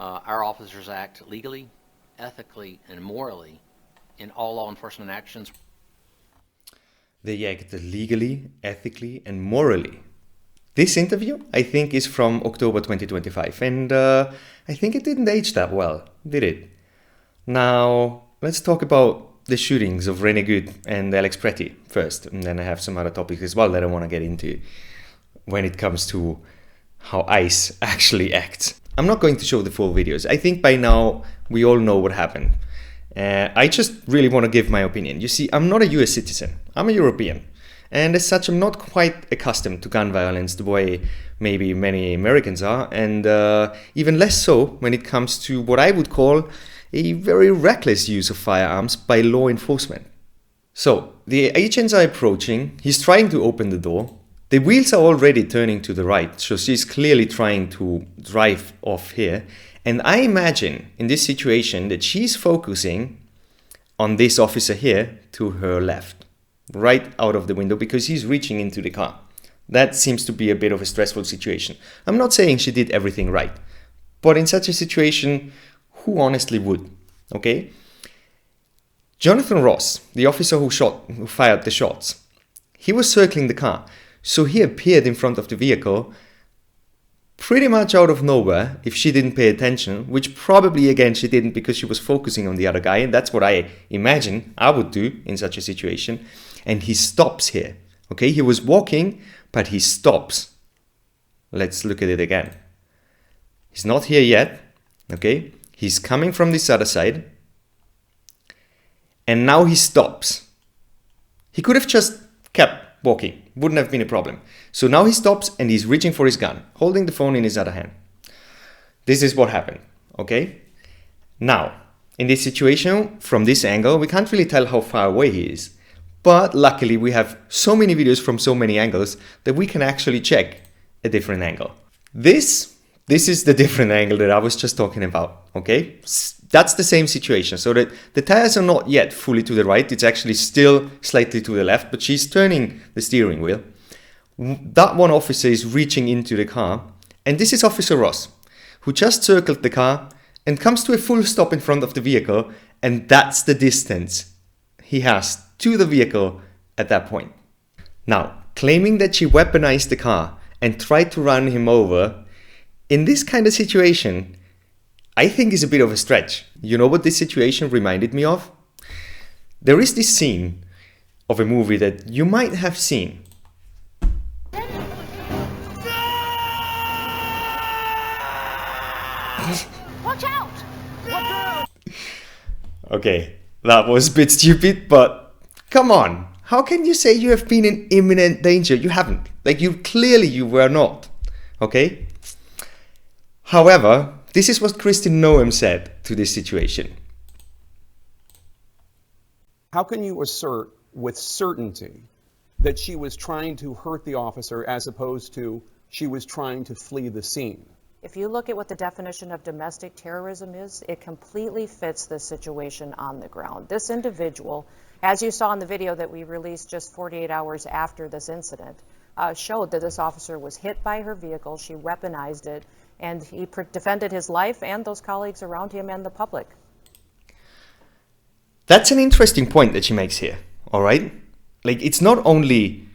Our officers act legally, ethically, and morally in all law enforcement actions. They act legally, ethically, and morally. This interview, I think, is from October 2025, and I think it didn't age that well, did it? Now, let's talk about the shootings of Rene Good and Alex Pretty first, and then I have some other topics as well that I want to get into when it comes to how ICE actually acts. I'm not going to show the full videos. I think by now we all know what happened. I just really want to give my opinion. You see, I'm not a US citizen. I'm a European. And as such, I'm not quite accustomed to gun violence the way maybe many Americans are, and even less so when it comes to what I would call a very reckless use of firearms by law enforcement. So, the agents are approaching, he's trying to open the door, the wheels are already turning to the right, so she's clearly trying to drive off here, and I imagine in this situation that she's focusing on this officer here to her left, right out of the window, because he's reaching into the car. That seems to be a bit of a stressful situation. I'm not saying she did everything right, but in such a situation, who honestly would? Okay? Jonathan Ross, the officer who fired the shots, he was circling the car, so he appeared in front of the vehicle pretty much out of nowhere if she didn't pay attention, which probably again she didn't because she was focusing on the other guy, and that's what I imagine I would do in such a situation. And he stops here. Okay, he was walking, but he stops. Let's look at it again. He's not here yet. Okay, he's coming from this other side. And now he stops. He could have just kept walking. Wouldn't have been a problem. So now he stops and he's reaching for his gun, holding the phone in his other hand. This is what happened. Okay? Now, in this situation, from this angle, we can't really tell how far away he is. But luckily, we have so many videos from so many angles that we can actually check a different angle. This is the different angle that I was just talking about, okay? That's the same situation. So that the tires are not yet fully to the right. It's actually still slightly to the left, but she's turning the steering wheel. That one officer is reaching into the car. And this is Officer Ross, who just circled the car and comes to a full stop in front of the vehicle. And that's the distance he has to the vehicle at that point. Now, claiming that she weaponized the car and tried to run him over, in this kind of situation, I think is a bit of a stretch. You know what this situation reminded me of? There is this scene of a movie that you might have seen. Watch out! Watch out! Okay, that was a bit stupid, but come on. How can you say you have been in imminent danger? You haven't. Like, you were not. Okay? However, this is what Kristi Noem said to this situation. How can you assert with certainty that she was trying to hurt the officer as opposed to she was trying to flee the scene? If you look at what the definition of domestic terrorism is, it completely fits the situation on the ground. This individual, as you saw in the video that we released just 48 hours after this incident, showed that this officer was hit by her vehicle, she weaponized it, and he defended his life and those colleagues around him and the public. That's an interesting point that she makes here, all right? Like, it's not only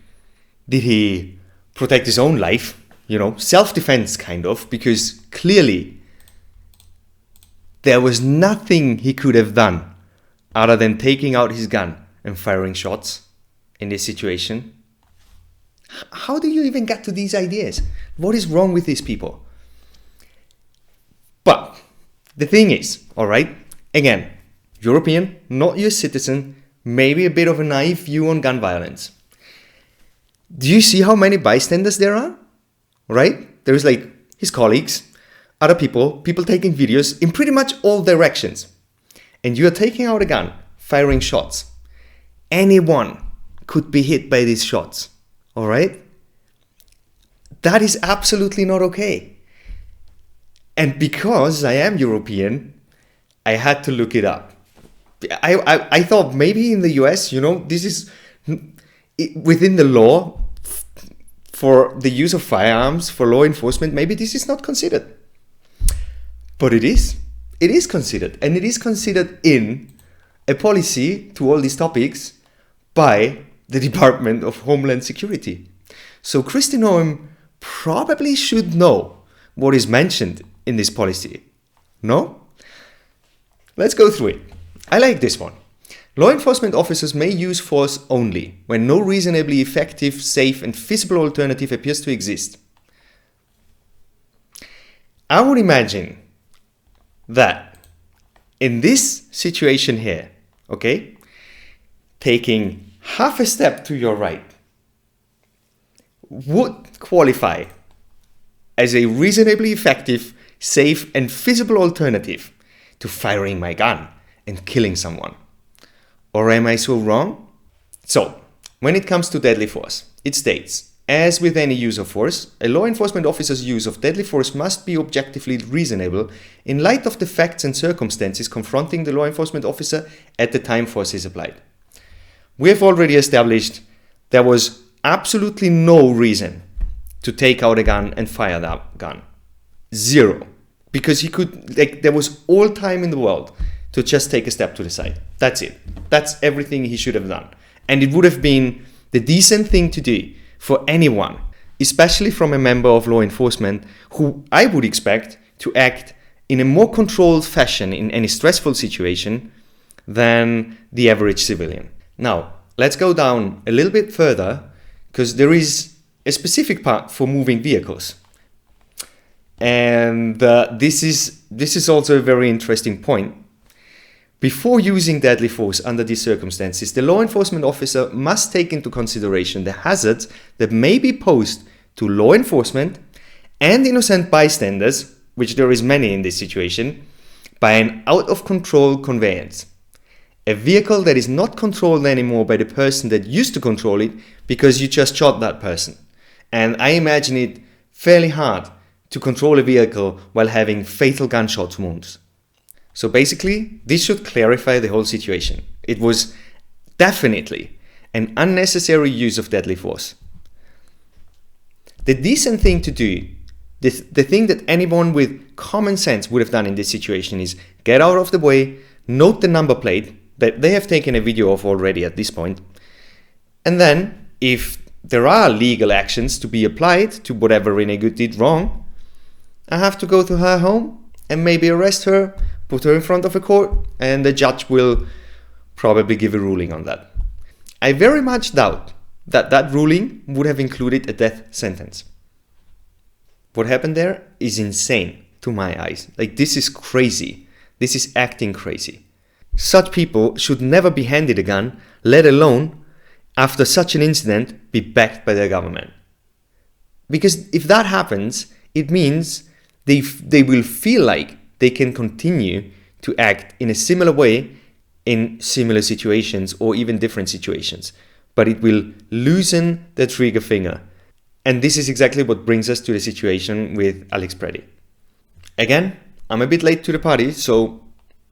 did he protect his own life, you know, self-defense kind of, because clearly there was nothing he could have done other than taking out his gun and firing shots in this situation. How do you even get to these ideas? What is wrong with these people? But the thing is, all right, again, European, not US citizen, maybe a bit of a naive view on gun violence. Do you see how many bystanders there are? Right? There's like his colleagues, other people taking videos in pretty much all directions. And you are taking out a gun, firing shots. Anyone could be hit by these shots. All right? That is absolutely not okay. And because I am European, I had to look it up. I thought maybe in the US, you know, this is within the law for the use of firearms for law enforcement, maybe this is not considered. But it is considered, and it is considered in a policy to all these topics by the Department of Homeland Security. So Kristi Noem probably should know what is mentioned in this policy. No? Let's go through it. I like this one. Law enforcement officers may use force only when no reasonably effective, safe, and feasible alternative appears to exist. I would imagine that in this situation here, okay, taking half a step to your right would qualify as a reasonably effective, safe, and feasible alternative to firing my gun and killing someone. Or am I so wrong? So, when it comes to deadly force, it states, as with any use of force, a law enforcement officer's use of deadly force must be objectively reasonable in light of the facts and circumstances confronting the law enforcement officer at the time force is applied. We have already established there was absolutely no reason to take out a gun and fire that gun. Zero. Because he could, there was all time in the world to just take a step to the side. That's it. That's everything he should have done. And it would have been the decent thing to do for anyone, especially from a member of law enforcement who I would expect to act in a more controlled fashion in any stressful situation than the average civilian. Now, let's go down a little bit further, because there is a specific part for moving vehicles. And this is also a very interesting point. Before using deadly force under these circumstances, the law enforcement officer must take into consideration the hazards that may be posed to law enforcement and innocent bystanders, which there is many in this situation, by an out-of-control conveyance. A vehicle that is not controlled anymore by the person that used to control it because you just shot that person. And I imagine it fairly hard to control a vehicle while having fatal gunshot wounds. So basically, this should clarify the whole situation. It was definitely an unnecessary use of deadly force. The decent thing to do, the thing that anyone with common sense would have done in this situation, is get out of the way, note the number plate that they have taken a video of already at this point, and then if there are legal actions to be applied to whatever Renee Good did wrong, I have to go to her home and maybe arrest her, put her in front of a court, and the judge will probably give a ruling on that. I very much doubt that that ruling would have included a death sentence. What happened there is insane to my eyes. This is crazy. This is acting crazy. Such people should never be handed a gun, let alone, after such an incident, be backed by their government. Because if that happens, it means they will feel like they can continue to act in a similar way in similar situations or even different situations. But it will loosen the trigger finger. And this is exactly what brings us to the situation with Alex Preddy. Again, I'm a bit late to the party, so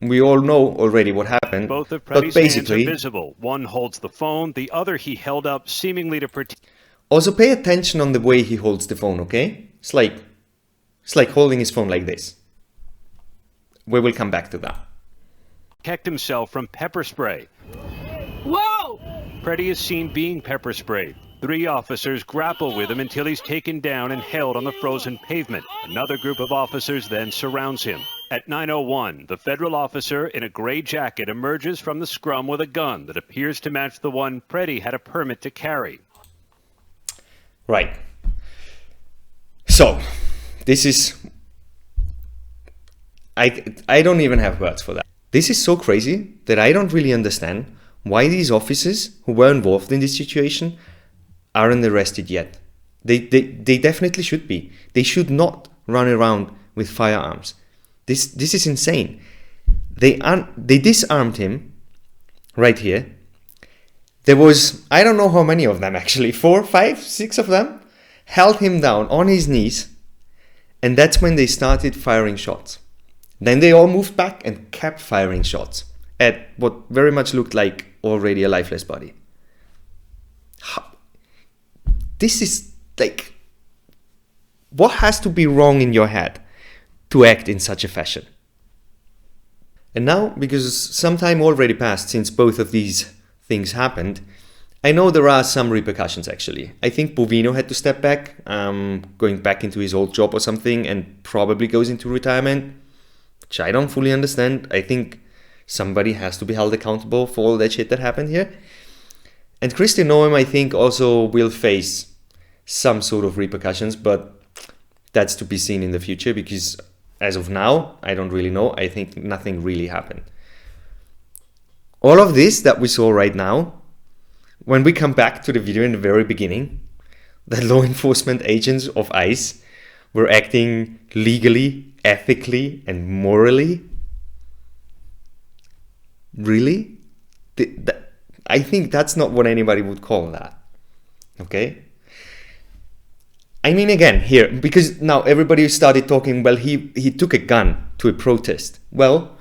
we all know already what happened. Both of but Preddy's hands are basically, visible. One holds the phone, the other he held up seemingly to protect. also pay attention on the way he holds the phone, okay? It's like holding his phone like this. We will come back to that. Protect himself from pepper spray. Whoa! Preddy is seen being pepper sprayed. 3 officers grapple with him until he's taken down and held on the frozen pavement. Another group of officers then surrounds him. At 9:01, the federal officer in a gray jacket emerges from the scrum with a gun that appears to match the one Preddy had a permit to carry. Right. So, this is... I don't even have words for that. This is so crazy that I don't really understand why these officers who were involved in this situation aren't arrested yet. They definitely should be. They should not run around with firearms. This is insane. They disarmed him right here. There was, I don't know how many of them actually, 4, 5, 6 of them, held him down on his knees, and that's when they started firing shots. Then they all moved back and kept firing shots at what very much looked like already a lifeless body. This is what has to be wrong in your head to act in such a fashion. And now, because some time already passed since both of these things happened, I know there are some repercussions actually. I think Bovino had to step back, going back into his old job or something, and probably goes into retirement, which I don't fully understand. I think somebody has to be held accountable for all that shit that happened here. And Christian Noem, I think, also will face some sort of repercussions, but that's to be seen in the future, because as of now, I don't really know. I think nothing really happened. All of this that we saw right now, when we come back to the video in the very beginning, the law enforcement agents of ICE were acting legally, ethically, and morally. Really? I think that's not what anybody would call that. Okay? I mean, again, here, because now everybody started talking, well, he took a gun to a protest. Well,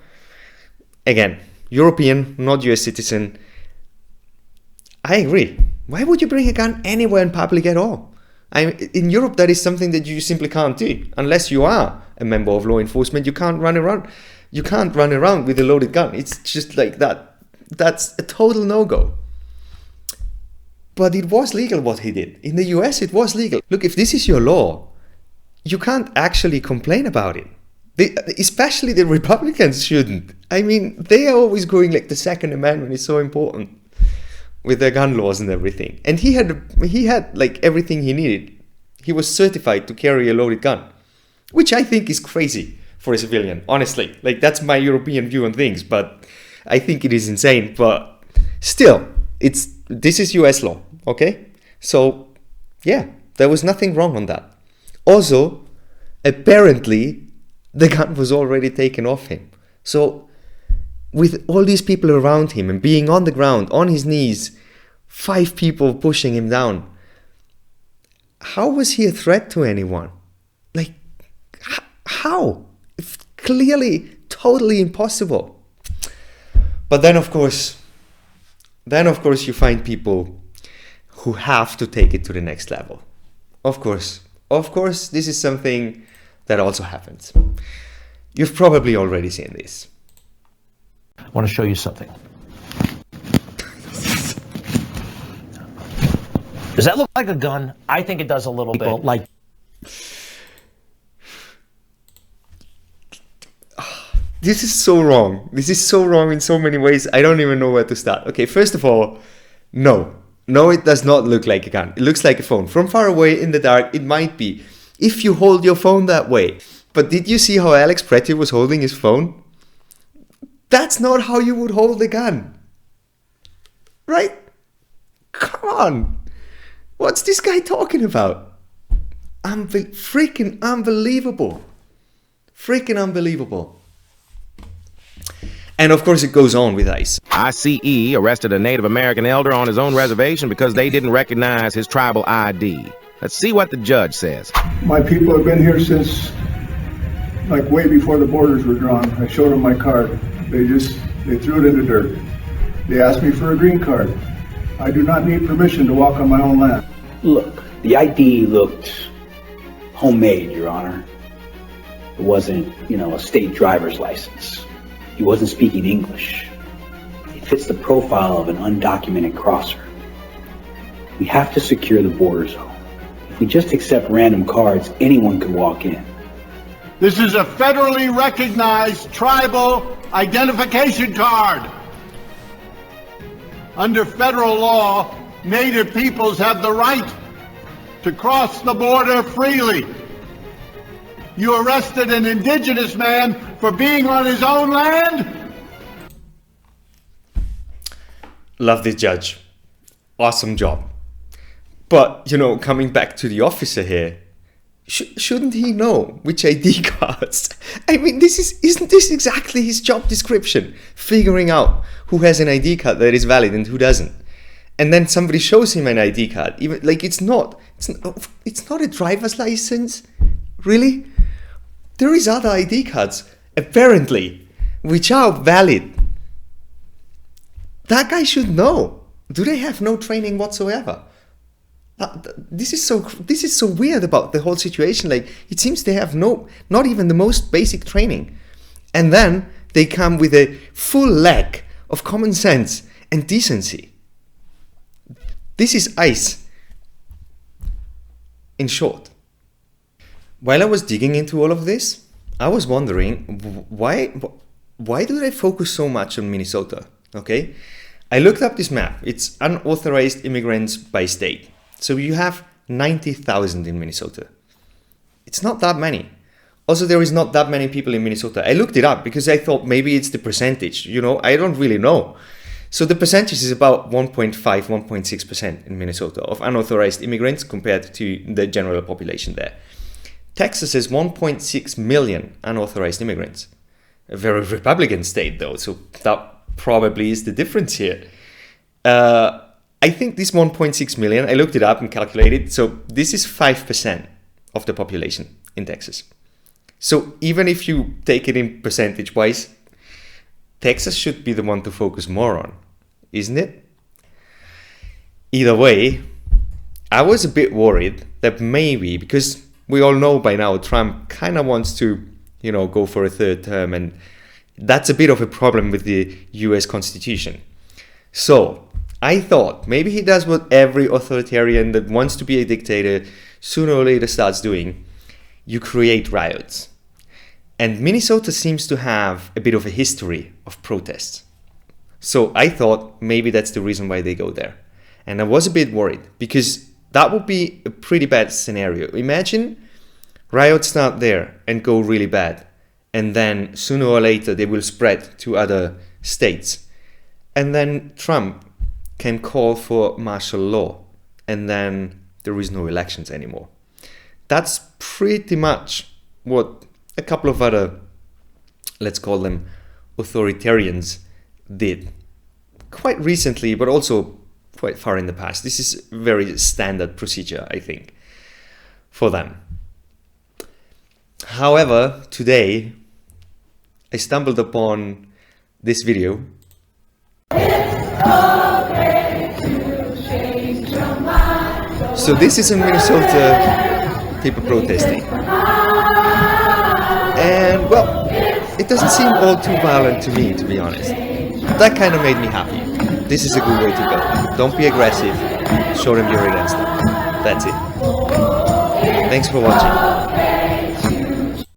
again, European, not US citizen. I agree. Why would you bring a gun anywhere in public at all? In Europe, that is something that you simply can't do. Unless you are a member of law enforcement, you can't run around. You can't run around with a loaded gun. It's just like that. That's a total no-go. But it was legal what he did. In the US, it was legal. Look, if this is your law, you can't actually complain about it. Especially the Republicans shouldn't. I mean, they are always going like the Second Amendment is so important with their gun laws and everything. And he had like everything he needed. He was certified to carry a loaded gun, which I think is crazy for a civilian, honestly. Like, that's my European view on things, but I think it is insane. But still, this is US law, okay? So, yeah, there was nothing wrong on that. Also, apparently, the gun was already taken off him. So, with all these people around him and being on the ground, on his knees, 5 people pushing him down, how was he a threat to anyone? Like, how? It's clearly totally impossible. But then, of course, you find people who have to take it to the next level. Of course, this is something that also happens. You've probably already seen this. I want to show you something. Does that look like a gun? I think it does a little bit. Like, this is so wrong. This is so wrong in so many ways. I don't even know where to start. Okay, first of all, no, it does not look like a gun. It looks like a phone. From far away in the dark, it might be, if you hold your phone that way. But did you see how Alex Pretty was holding his phone? That's not how you would hold a gun. Right? Come on. What's this guy talking about? Freaking unbelievable. Freaking unbelievable. And of course it goes on with ICE. ICE arrested a Native American elder on his own reservation because they didn't recognize his tribal ID. Let's see what the judge says. My people have been here since, like, way before the borders were drawn. I showed them my card. They threw it in the dirt. They asked me for a green card. I do not need permission to walk on my own land. Look, the ID looked homemade, Your Honor. It wasn't, a state driver's license. He wasn't speaking English. It fits the profile of an undocumented crosser. We have to secure the border zone. If we just accept random cards, anyone could walk in. This is a federally recognized tribal identification card. Under federal law, Native peoples have the right to cross the border freely. You arrested an indigenous man for being on his own land? Love this judge. Awesome job. But, coming back to the officer here, shouldn't he know which ID cards? I mean, isn't this exactly his job description? Figuring out who has an ID card that is valid and who doesn't. And then somebody shows him an ID card. Even like it's not a driver's license. Really? There is other ID cards, apparently, which are valid. That guy should know. Do they have no training whatsoever? This is so weird about the whole situation. Like, it seems they have not even the most basic training, and then they come with a full lack of common sense and decency. This is ICE, in short. While I was digging into all of this, I was wondering why do they focus so much on Minnesota? Okay, I looked up this map. It's unauthorized immigrants by state. So you have 90,000 in Minnesota. It's not that many. Also, there is not that many people in Minnesota. I looked it up because I thought maybe it's the percentage. I don't really know. So the percentage is about 1.5, 1.6% in Minnesota of unauthorized immigrants compared to the general population there. Texas has 1.6 million unauthorized immigrants. A very Republican state, though, so that probably is the difference here. I think this 1.6 million, I looked it up and calculated, so this is 5% of the population in Texas. So even if you take it in percentage-wise, Texas should be the one to focus more on, isn't it? Either way, I was a bit worried that maybe, because we all know by now Trump kind of wants to, go for a third term, and that's a bit of a problem with the US Constitution. So I thought maybe he does what every authoritarian that wants to be a dictator sooner or later starts doing. You create riots. And Minnesota seems to have a bit of a history of protests. So I thought maybe that's the reason why they go there. And I was a bit worried because that would be a pretty bad scenario. Imagine riots start there and go really bad. And then sooner or later they will spread to other states. And then Trump can call for martial law, and then there is no elections anymore. That's pretty much what a couple of other, let's call them authoritarians, did quite recently, but also quite far in the past. This is very standard procedure, I think, for them. However, today I stumbled upon this video. So this is in Minnesota, people protesting. And well, it doesn't seem all too violent to me, to be honest. That kind of made me happy. This is a good way to go. Don't be aggressive, show them you're against them. That's it. Thanks for watching.